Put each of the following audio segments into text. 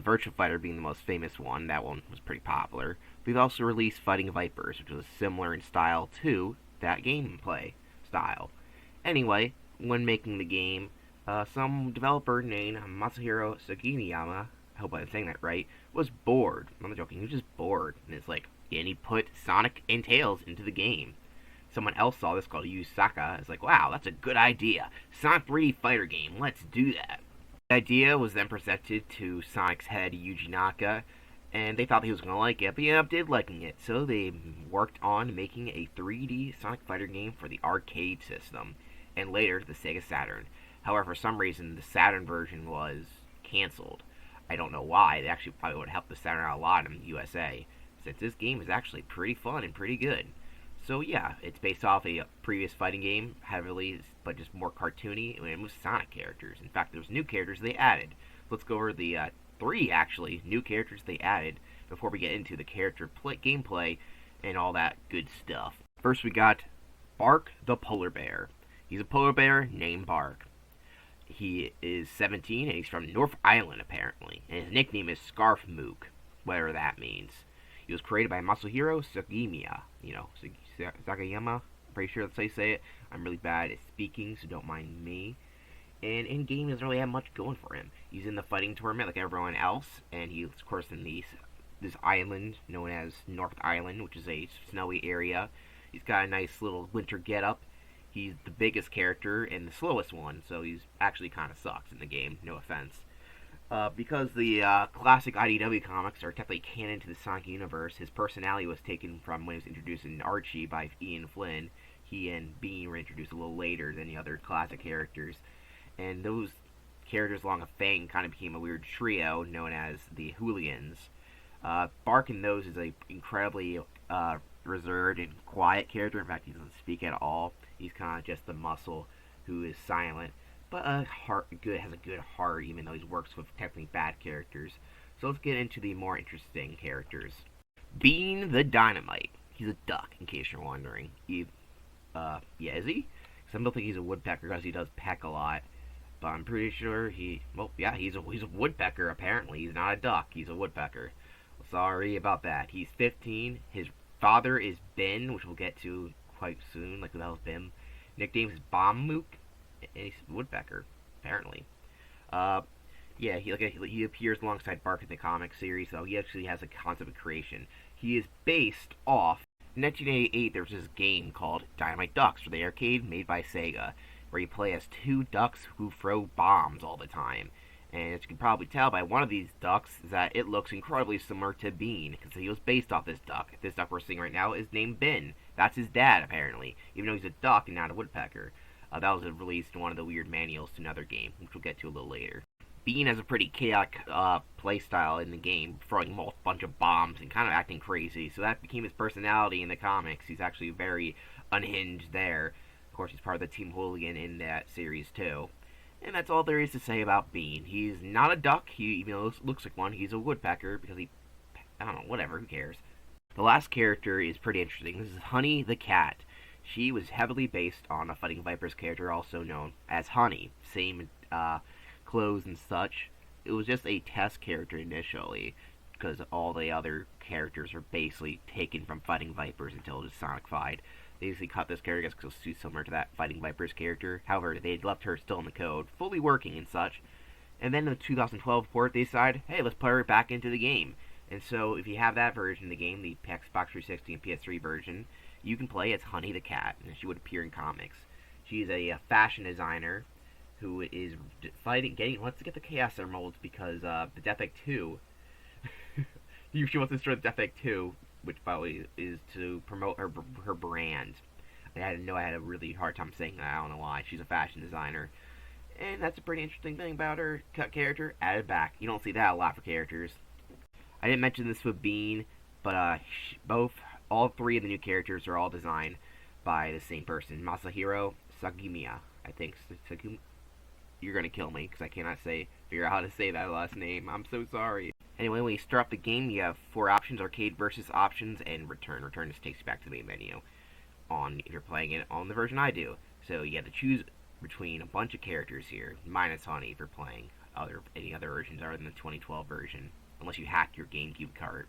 Virtua Fighter being the most famous one. That one was pretty popular. We've also released Fighting Vipers, which was similar in style to that gameplay style. Anyway, when making the game, some developer named Masahiro Sugiyama, I hope I'm saying that right, was bored. I'm not joking, he was just bored. And it's like, and he put Sonic and Tails into the game. Someone else saw this called Yu Saka. It's like, wow, that's a good idea. Sonic 3D fighter game, let's do that. The idea was then presented to Sonic's head, Yuji Naka, and they thought he was going to like it, but he ended up did liking it. So they worked on making a 3D Sonic Fighter game for the arcade system, and later the Sega Saturn. However, for some reason, the Saturn version was canceled. I don't know why. They actually probably would have helped the Saturn out a lot in the USA, since this game is actually pretty fun and pretty good. So yeah, it's based off a previous fighting game, heavily, but just more cartoony, and with Sonic characters. In fact, there's new characters they added. Let's go over the three, actually, new characters they added before we get into the character gameplay and all that good stuff. First, we got Bark the Polar Bear. He's a polar bear named Bark. He is 17, and he's from North Island, apparently. And his nickname is Scarf Mook, whatever that means. He was created by Masahiro Sugiyama. Sagayama. I'm pretty sure that's how you say it. I'm really bad at speaking, so don't mind me. And in game, he doesn't really have much going for him. He's in the fighting tournament like everyone else, and he's of course in this island known as North Island, which is a snowy area. He's got a nice little winter getup. He's the biggest character and the slowest one, so he's actually kind of sucks in the game. No offense. Because the classic IDW comics are technically canon to the Sonic universe, his personality was taken from when he was introduced in Archie by Ian Flynn. He and Bean were introduced a little later than the other classic characters. And those characters along with Fang kind of became a weird trio known as the Hooligans. Bark in those is a incredibly reserved and quiet character. In fact, he doesn't speak at all. He's kind of just the muscle who is silent, but has a good heart, even though he works with technically bad characters. So let's get into the more interesting characters. Bean the Dynamite. He's a duck, in case you're wondering. Yeah, is he? Because I don't think he's a woodpecker because he does peck a lot. But I'm pretty sure he's a woodpecker, apparently. He's not a duck, he's a woodpecker. Sorry about that. He's 15. His father is Ben, which we'll get to quite soon. Like, who the hell's Ben? Nickname is Bomb Mook, and he's a woodpecker, apparently. Yeah, he appears alongside Bark in the comic series, so he actually has a concept of creation. He is based off. In 1988, there was this game called Dynamite Ducks for the arcade, made by Sega, where you play as two ducks who throw bombs all the time. And as you can probably tell by one of these ducks, is that it looks incredibly similar to Bean, because he was based off this duck. This duck we're seeing right now is named Ben. That's his dad, apparently, even though he's a duck and not a woodpecker. That was released in one of the weird manuals to another game, which we'll get to a little later. Bean has a pretty chaotic playstyle in the game, throwing a bunch of bombs and kind of acting crazy, so that became his personality in the comics. He's actually very unhinged there. Of course, he's part of the Team Hooligan in that series, too. And that's all there is to say about Bean. He's not a duck, even though he looks like one. He's a woodpecker, because I don't know, whatever, who cares. The last character is pretty interesting. This is Honey the Cat. She was heavily based on a Fighting Vipers character also known as Honey. Same clothes and such. It was just a test character initially, because all the other characters were basically taken from Fighting Vipers until it was Sonic-fied. They basically cut this character because it was too similar to that Fighting Vipers character. However, they left her still in the code, fully working and such. And then in the 2012 port, they decided, hey, let's put her back into the game. And so, if you have that version of the game, the Xbox 360 and PS3 version, you can play as Honey the Cat, and she would appear in comics. She's a fashion designer who is wants to get the Chaos Emeralds because the Death Egg 2, she wants to destroy the Death Egg 2, which probably is to promote her brand. I had a really hard time saying that, I don't know why. She's a fashion designer. And that's a pretty interesting thing about her character, added back. You don't see that a lot for characters. I didn't mention this with Bean, but all three of the new characters are all designed by the same person, Masahiro Sugiyama. I think you're gonna kill me because I cannot figure out how to say that last name. I'm so sorry. Anyway, when you start up the game, you have 4 options: arcade versus options and return. Return just takes you back to the main menu. If you're playing it on the version I do, so you have to choose between a bunch of characters here, minus Honey if you're playing any other versions other than the 2012 version, unless you hack your GameCube cart.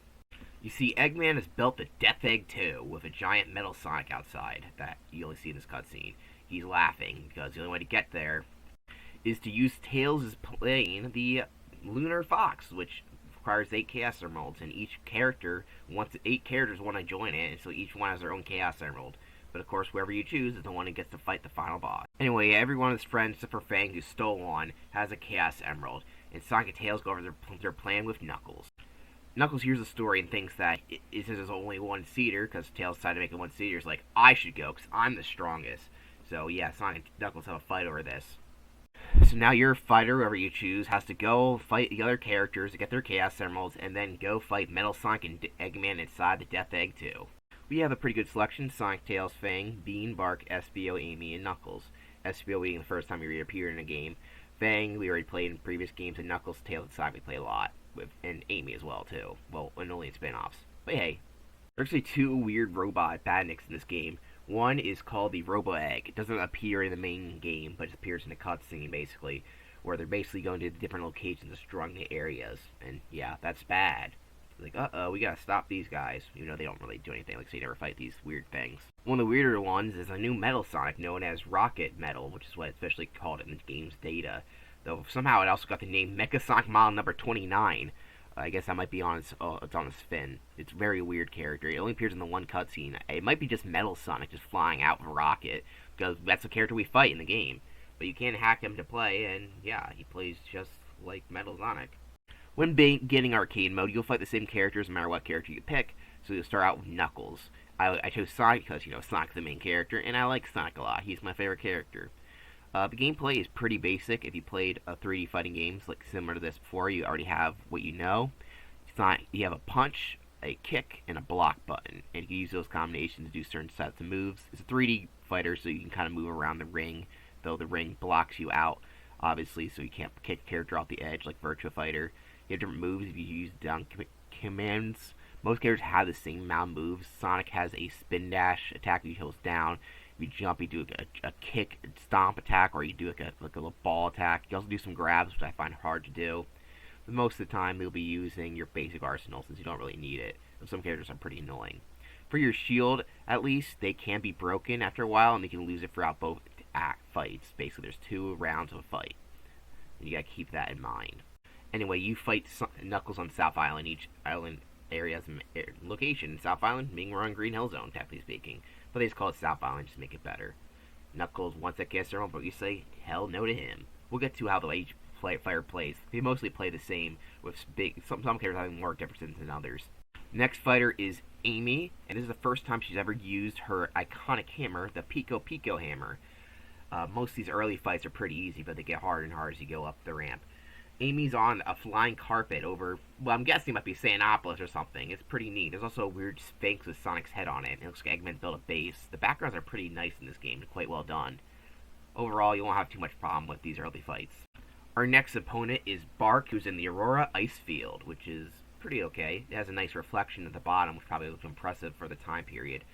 You see, Eggman has built the Death Egg 2 with a giant metal Sonic outside that you only see in this cutscene. He's laughing because the only way to get there is to use Tails' plane, the Lunar Fox, which requires 8 Chaos Emeralds, and each character wants 8 characters want to join it, and so each one has their own Chaos Emerald. But of course, whoever you choose is the one who gets to fight the final boss. Anyway, every one of his friends, except for Fang, who stole one, has a Chaos Emerald, and Sonic and Tails go over their plan with Knuckles. Knuckles hears the story and thinks that this is only one-seater, because Tails decided to make it one-seater. He's like, I should go, because I'm the strongest. So yeah, Sonic and Knuckles have a fight over this. So now your fighter, whoever you choose, has to go fight the other characters to get their Chaos Emeralds, and then go fight Metal Sonic and Eggman inside the Death Egg 2. We have a pretty good selection: Sonic, Tails, Fang, Bean, Bark, SBO, Amy, and Knuckles. SBO being the first time he reappeared in a game. Fang, we already played in previous games, and Knuckles, Tails, and Sonic we play a lot with, and Amy as well, too. Well, and only in spin-offs. But hey, there's actually 2 weird robot badniks in this game. One is called the Robo Egg. It doesn't appear in the main game, but it appears in the cutscene, basically, where they're basically going to different locations, destroying the areas. And yeah, that's bad. Like, uh-oh, we gotta stop these guys. Even though they don't really do anything, like, say, never fight these weird things. One of the weirder ones is a new Metal Sonic known as Rocket Metal, which is what it's officially called in the game's data. Though somehow it also got the name Mecha Sonic Model number 29. I guess that might be on its on its fin. It's a very weird character. It only appears in the one cutscene. It might be just Metal Sonic just flying out with a rocket, because that's the character we fight in the game. But you can hack him to play, and yeah, he plays just like Metal Sonic. When getting arcade mode, you'll fight the same characters no matter what character you pick. So you'll start out with Knuckles. I chose Sonic because, Sonic's the main character, and I like Sonic a lot. He's my favorite character. The gameplay is pretty basic. If you played 3D fighting games like similar to this before, you already have what you know. You have a punch, a kick, and a block button, and you can use those combinations to do certain sets of moves. It's a 3D fighter, so you can kind of move around the ring, though the ring blocks you out, obviously, so you can't kick a character off the edge like Virtua Fighter. You have different moves if you use down commands. Most characters have the same amount of moves. Sonic has a spin dash attack that he holds down. If you jump, you do a kick stomp attack, or you do like a little ball attack. You also do some grabs, which I find hard to do. But most of the time, you'll be using your basic arsenal since you don't really need it. And some characters are pretty annoying. For your shield, at least, they can be broken after a while, and you can lose it throughout both fights. Basically, there's 2 rounds of a fight. And you gotta keep that in mind. Anyway, you fight Knuckles on South Island. Each island area has a location. South Island being we're on Green Hill Zone, technically speaking. But they just call it South Island just to make it better. Knuckles wants that Chaos Emerald, but you say hell no to him. We'll get to how each player plays. They mostly play the same, with some characters having more differences than others. Next fighter is Amy, and this is the first time she's ever used her iconic hammer, the Pico Pico hammer. Most of these early fights are pretty easy, but they get harder and harder as you go up the ramp. Amy's on a flying carpet over, well, I'm guessing it might be Sanopolis or something. It's pretty neat. There's also a weird sphinx with Sonic's head on it. It looks like Eggman built a base. The backgrounds are pretty nice in this game. They're quite well done. Overall, you won't have too much problem with these early fights. Our next opponent is Bark, who's in the Aurora Ice Field, which is pretty okay. It has a nice reflection at the bottom, which probably looks impressive for the time period.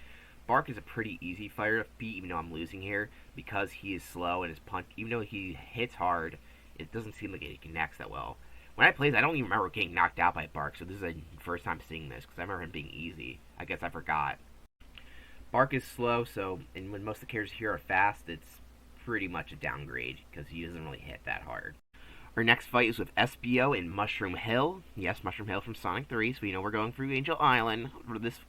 Bark is a pretty easy fighter to beat, even though I'm losing here, because he is slow and his punch, even though he hits hard, it doesn't seem like it connects that well. When I played, I don't even remember getting knocked out by Bark, so this is the first time seeing this, because I remember him being easy. I guess I forgot. Bark is slow, and when most of the characters here are fast, it's pretty much a downgrade, because he doesn't really hit that hard. Our next fight is with SBO in Mushroom Hill. Yes, Mushroom Hill from Sonic 3, so we know we're going through Angel Island. For this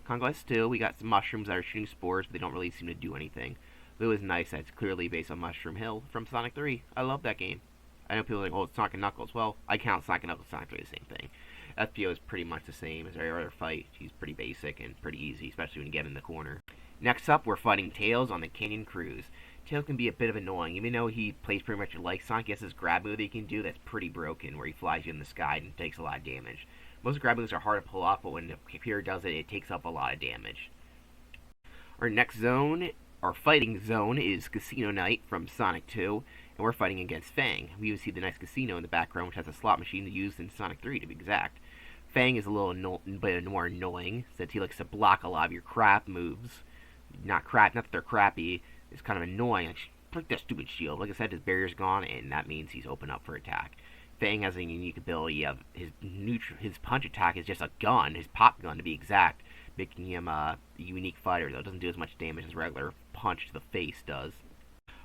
Conquest 2, we got some mushrooms that are shooting spores, but they don't really seem to do anything. But it was nice that it's clearly based on Mushroom Hill from Sonic 3. I love that game. I know people are like, oh, it's Sonic and Knuckles. Well, I count Sonic and Knuckles and Sonic 3 the same thing. SBO is pretty much the same as every other fight. He's pretty basic and pretty easy, especially when you get in the corner. Next up, we're fighting Tails on the Canyon Cruise. Tails can be a bit of annoying. Even though he plays pretty much like Sonic, he has this grab move that he can do that's pretty broken, where he flies you in the sky and takes a lot of damage. Most grab moves are hard to pull off, but when the computer does it, it takes up a lot of damage. Our next zone, our fighting zone, is Casino Night from Sonic 2, and we're fighting against Fang. We even see the nice casino in the background, which has a slot machine used in Sonic 3, to be exact. Fang is a little bit more annoying, since he likes to block a lot of your crap moves. Not that they're crappy, it's kind of annoying. Like, break that stupid shield. Like I said, his barrier's gone, and that means he's open up for attack. Fang has a unique ability of his punch attack is just a gun, his pop gun to be exact, making him a unique fighter, though it doesn't do as much damage as regular punch to the face does.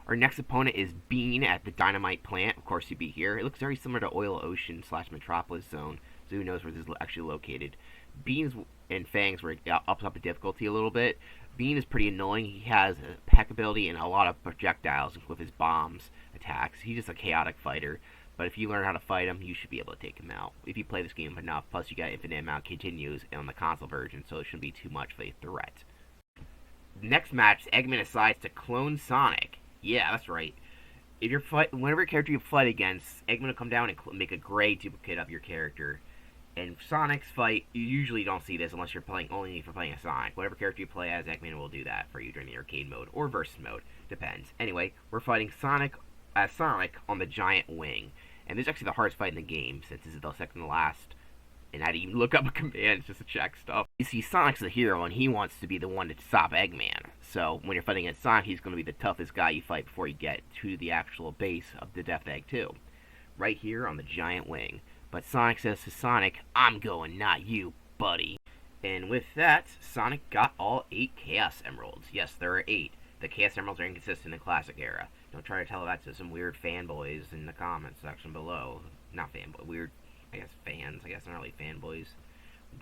Our next opponent is Bean at the Dynamite Plant. Of course, he'd be here. It looks very similar to Oil Ocean / Metropolis Zone, so who knows where this is actually located. Bean's and Fang's were ups up the difficulty a little bit. Bean is pretty annoying. He has a peck ability and a lot of projectiles with his bombs attacks. He's just a chaotic fighter. But if you learn how to fight him, you should be able to take him out. If you play this game enough, plus you got infinite amount continues on the console version, so it shouldn't be too much of a threat. Next match, Eggman decides to clone Sonic. Yeah, that's right. If whenever character you fight against, Eggman will come down and make a gray duplicate of your character. In Sonic's fight, you usually don't see this unless you're playing only for playing a Sonic. Whatever character you play as, Eggman will do that for you during the arcade mode or versus mode. Depends. Anyway, we're fighting Sonic on the giant wing. And this is actually the hardest fight in the game, since this is the second to last. And I had to even look up a command just to check stuff. You see, Sonic's the hero, and he wants to be the one to stop Eggman. So, when you're fighting against Sonic, he's going to be the toughest guy you fight before you get to the actual base of the Death Egg 2. Right here on the giant wing. But Sonic says to Sonic, "I'm going, not you, buddy." And with that, Sonic got all 8 Chaos Emeralds. Yes, there are 8. The Chaos Emeralds are inconsistent in the classic era. Don't try to tell that to some weird fanboys in the comments section below. Not fanboy, weird, I guess fans. I guess not really fanboys.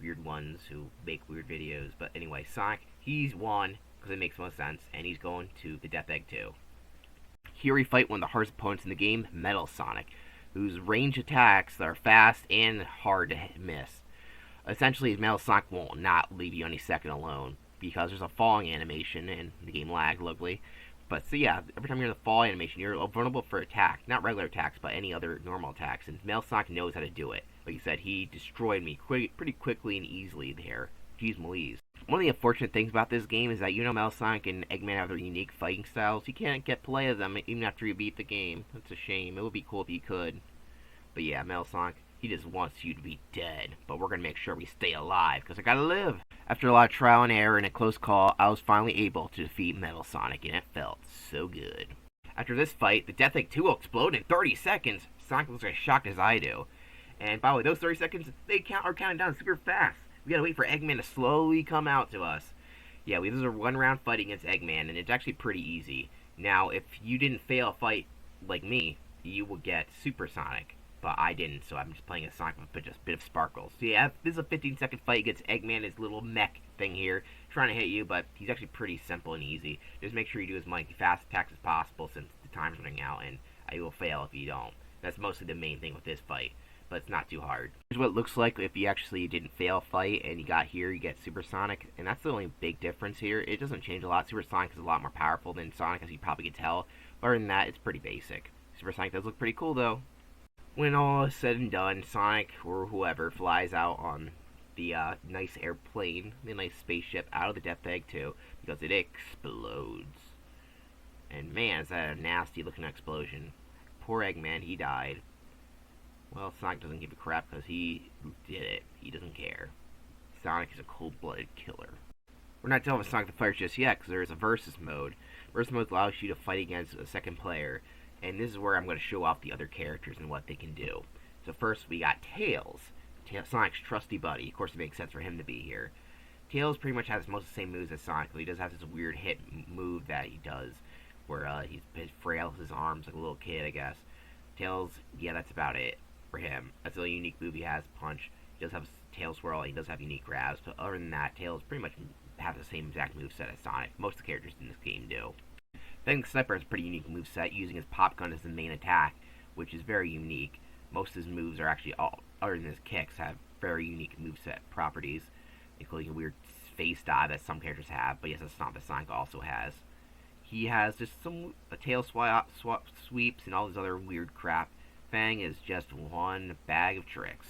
Weird ones who make weird videos. But anyway, Sonic, he's won because it makes most sense, and he's going to the Death Egg 2. Here we fight one of the hardest opponents in the game, Metal Sonic, whose range attacks are fast and hard to miss. Essentially, Metal Sonic will not leave you any second alone, because there's a falling animation, and the game lagged locally. But so yeah, every time you're in the fall animation, you're vulnerable for attack. Not regular attacks, but any other normal attacks. And Metal Sonic knows how to do it. Like you said, he destroyed me pretty quickly and easily there. Jeez Louise. One of the unfortunate things about this game is that Metal Sonic and Eggman have their unique fighting styles. You can't get play of them even after you beat the game. That's a shame. It would be cool if you could. But yeah, Metal Sonic, he just wants you to be dead. But we're going to make sure we stay alive, because I gotta live. After a lot of trial and error and a close call, I was finally able to defeat Metal Sonic, and it felt so good. After this fight, the Death Egg 2 will explode in 30 seconds. Sonic looks as shocked as I do. And by the way, those 30 seconds, are counting down super fast. We gotta wait for Eggman to slowly come out to us. Yeah, this is a one-round fight against Eggman, and it's actually pretty easy. Now, if you didn't fail a fight like me, you will get Super Sonic. But I didn't, so I'm just playing a Sonic with just a bit of sparkles. So yeah, this is a 15-second fight against Eggman, his little mech thing here, trying to hit you, but he's actually pretty simple and easy. Just make sure you do as many fast attacks as possible, since the time's running out, and you will fail if you don't. That's mostly the main thing with this fight, but it's not too hard. Here's what it looks like if you actually didn't fail a fight, and you got here, you get Super Sonic, and that's the only big difference here. It doesn't change a lot. Super Sonic is a lot more powerful than Sonic, as you probably can tell. Other than that, it's pretty basic. Super Sonic does look pretty cool, though. When all is said and done, Sonic, or whoever, flies out on the nice airplane, the nice spaceship, out of the Death Egg 2, because it explodes. And man, is that a nasty looking explosion. Poor Eggman, he died. Well, Sonic doesn't give a crap because he did it. He doesn't care. Sonic is a cold-blooded killer. We're not telling Sonic the fight just yet, because there is a versus mode. Versus mode allows you to fight against a second player. And this is where I'm going to show off the other characters and what they can do. So first we got Tails, Sonic's trusty buddy. Of course it makes sense for him to be here. Tails pretty much has most of the same moves as Sonic, but he does have this weird hit move that he does, where he's frail his arms like a little kid, I guess. Tails, yeah, that's about it for him. That's the only unique move he has, Punch. He does have Tail Swirl, and he does have unique grabs, but other than that, Tails pretty much have the same exact moveset as Sonic. Most of the characters in this game do. Fang Sniper has a pretty unique moveset, using his pop gun as the main attack, which is very unique. Most of his moves are actually, other than his kicks, have very unique moveset properties, including a weird face dive that some characters have, but yes, that's not that Sonic also has. He has just a tail sweeps and all this other weird crap. Fang is just one bag of tricks.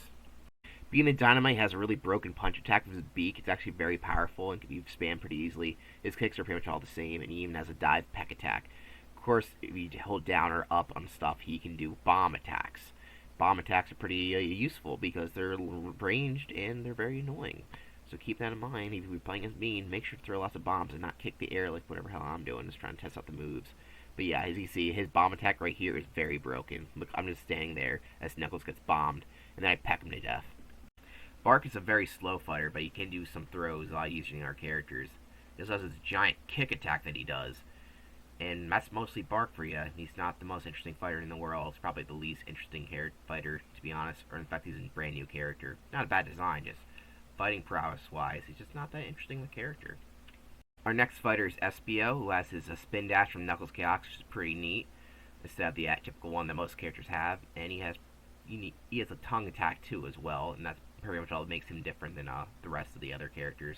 Being a Dynamite has a really broken punch attack with his beak. It's actually very powerful and can be spammed pretty easily. His kicks are pretty much all the same, and he even has a dive peck attack. Of course, if you hold down or up on stuff, he can do bomb attacks. Bomb attacks are pretty useful because they're ranged and they're very annoying. So keep that in mind. If you're playing as Bean, make sure to throw lots of bombs and not kick the air like whatever hell I'm doing, just trying to test out the moves. But yeah, as you see, his bomb attack right here is very broken. Look, I'm just standing there as Knuckles gets bombed, and then I peck him to death. Bark is a very slow fighter, but he can do some throws a lot using our characters. This has this giant kick attack that he does, and that's mostly Bark for you. He's not the most interesting fighter in the world. He's probably the least interesting fighter, to be honest. Or in fact, he's a brand new character. Not a bad design, just fighting prowess-wise, he's just not that interesting of a character. Our next fighter is Espio, who has his spin dash from Knuckles Chaos, which is pretty neat. Instead of the typical one that most characters have, and he has a tongue attack too as well, and that's pretty much all that makes him different than the rest of the other characters.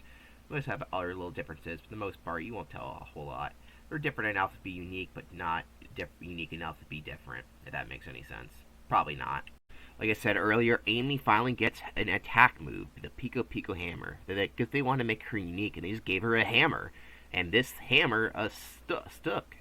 We always have other little differences. For the most part, you won't tell a whole lot. They're different enough to be unique, but not unique enough to be different, if that makes any sense. Probably not. Like I said earlier, Amy finally gets an attack move, the Pico Pico Hammer. Because they wanted to make her unique, and they just gave her a hammer. And this hammer stuck.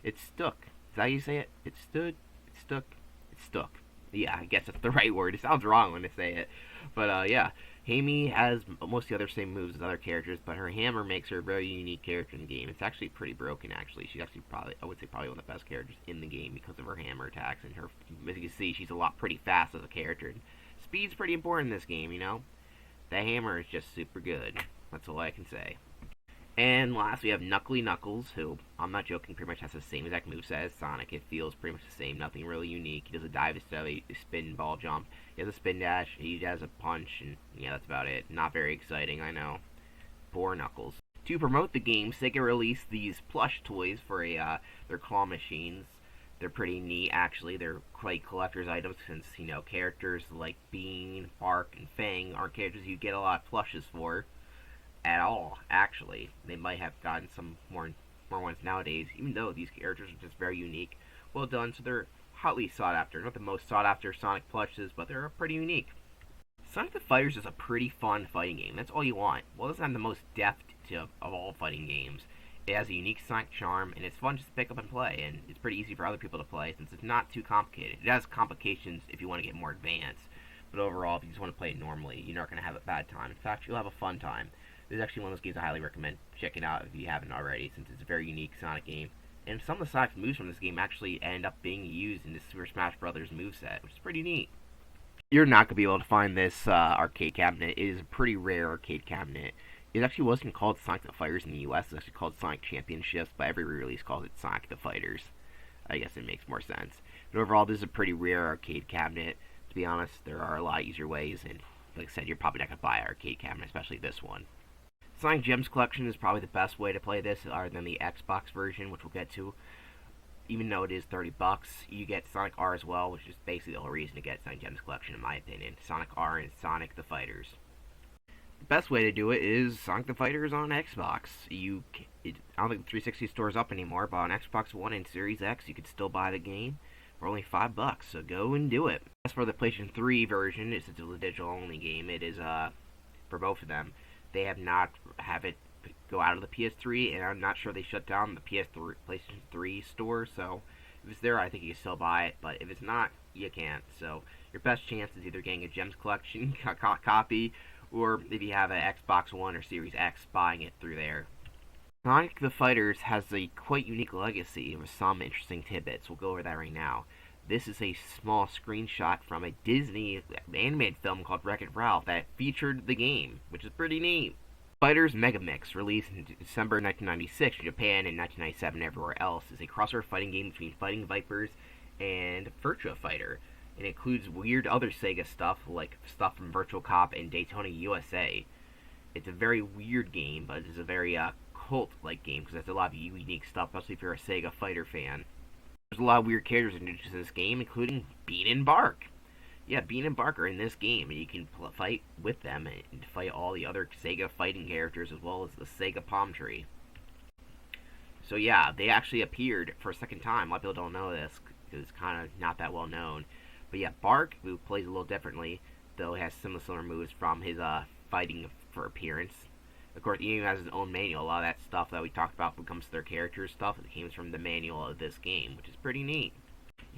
It stuck. Is that how you say it? It stood. It stuck. It stuck. Yeah, I guess that's the right word. It sounds wrong when I say it. But yeah, Amy has most of the other same moves as other characters, but her hammer makes her a very unique character in the game. It's actually pretty broken, actually. She's actually I would say probably one of the best characters in the game because of her hammer attacks. And her, as you can see, she's pretty fast as a character. And speed's pretty important in this game, you know? The hammer is just super good. That's all I can say. And last, we have Knuckly Knuckles, who, I'm not joking, pretty much has the same exact moveset as Sonic. It feels pretty much the same, nothing really unique. He does a dive instead of a spin ball jump. He has a spin dash, he has a punch, and yeah, that's about it. Not very exciting, I know. Poor Knuckles. To promote the game, Sega released these plush toys for their claw machines. They're pretty neat, actually. They're quite collector's items since, you know, characters like Bean, Bark, and Fang aren't characters you get a lot of plushes for. At all, actually. They might have gotten some more ones nowadays, even though these characters are just very unique. Well done, so they're hotly sought after. Not the most sought after Sonic plushes, but they're pretty unique. Sonic the Fighters is a pretty fun fighting game. That's all you want. Well, it doesn't have the most depth of all fighting games. It has a unique Sonic charm, and it's fun just to pick up and play, and it's pretty easy for other people to play since it's not too complicated. It has complications if you want to get more advanced, but overall, if you just want to play it normally, you're not going to have a bad time. In fact, you'll have a fun time. This is actually one of those games I highly recommend checking out if you haven't already, since it's a very unique Sonic game. And some of the Sonic moves from this game actually end up being used in the Super Smash Bros. Moveset, which is pretty neat. You're not going to be able to find this arcade cabinet. It is a pretty rare arcade cabinet. It actually wasn't called Sonic the Fighters in the US, it's actually called Sonic Championships, but every re-release calls it Sonic the Fighters. I guess it makes more sense. But overall, this is a pretty rare arcade cabinet. To be honest, there are a lot easier ways, and like I said, you're probably not going to buy an arcade cabinet, especially this one. Sonic Gems Collection is probably the best way to play this, other than the Xbox version, which we'll get to. Even though it is $30, you get Sonic R as well, which is basically the only reason to get Sonic Gems Collection, in my opinion. Sonic R and Sonic the Fighters. The best way to do it is Sonic the Fighters on Xbox. I don't think the 360 store is up anymore, but on Xbox One and Series X, you could still buy the game for only $5, so go and do it. As for the PlayStation 3 version, it's a digital-only game. It is, for both of them. They have not have it go out of the PS3, and I'm not sure they shut down the PS3 PlayStation 3 store. So if it's there, I think you can still buy it. But if it's not, you can't. So your best chance is either getting a Gems Collection copy, or if you have an Xbox One or Series X, buying it through there. Sonic the Fighters has a quite unique legacy with some interesting tidbits. We'll go over that right now. This is a small screenshot from a Disney animated film called Wreck-It Ralph that featured the game, which is pretty neat. Fighters Mega Mix, released in December 1996 in Japan and 1997 everywhere else, is a crossover fighting game between Fighting Vipers and Virtua Fighter. It includes weird other Sega stuff, like stuff from Virtual Cop and Daytona USA. It's a very weird game, but it's a very cult-like game, because there's a lot of unique stuff, especially if you're a Sega Fighter fan. There's a lot of weird characters introduced in this game, including Bean and Bark. Yeah, Bean and Bark are in this game, and you can fight with them and fight all the other Sega fighting characters, as well as the Sega Palm Tree. So yeah, they actually appeared for a second time. A lot of people don't know this, because it's kind of not that well known. But yeah, Bark, who plays a little differently, though has similar moves from his fighting for appearance. Of course, he even has his own manual. A lot of that stuff that we talked about when it comes to their characters stuff, it came from the manual of this game, which is pretty neat.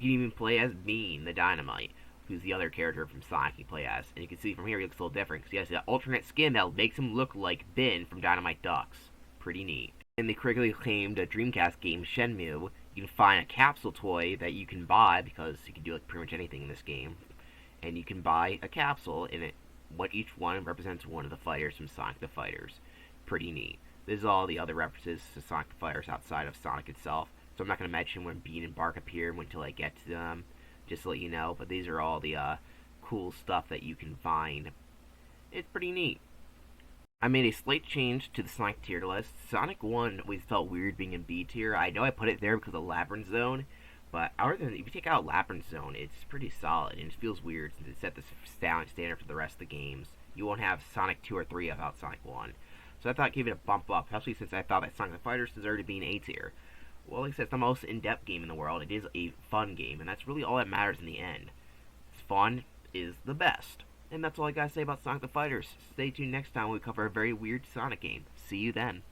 You can even play as Bean, the Dynamite, who's the other character from Sonic you play as. And you can see from here he looks a little different, because he has that alternate skin that makes him look like Ben from Dynamite Ducks. Pretty neat. In the critically acclaimed Dreamcast game Shenmue, you You can find a capsule toy that you can buy, because you can do like pretty much anything in this game. And you can buy a capsule, and what each one represents one of the fighters from Sonic the Fighters. Pretty neat. This is all the other references to Sonic the Fighters outside of Sonic itself. So I'm not going to mention when Bean and Bark appear until I get to them, just to let you know. But these are all the cool stuff that you can find. It's pretty neat. I made a slight change to the Sonic tier list. Sonic 1 always felt weird being in B tier. I know I put it there because of Labyrinth Zone, but other than if you take out Labyrinth Zone, it's pretty solid, and it feels weird since it set the standard for the rest of the games. You won't have Sonic 2 or 3 without Sonic 1. So I thought I'd give it a bump up, especially since I thought that Sonic the Fighters deserved to be in A tier. Well, like I said, it's the most in-depth game in the world. It is a fun game, and that's really all that matters in the end. Fun is the best. And that's all I gotta say about Sonic the Fighters. Stay tuned next time when we cover a very weird Sonic game. See you then.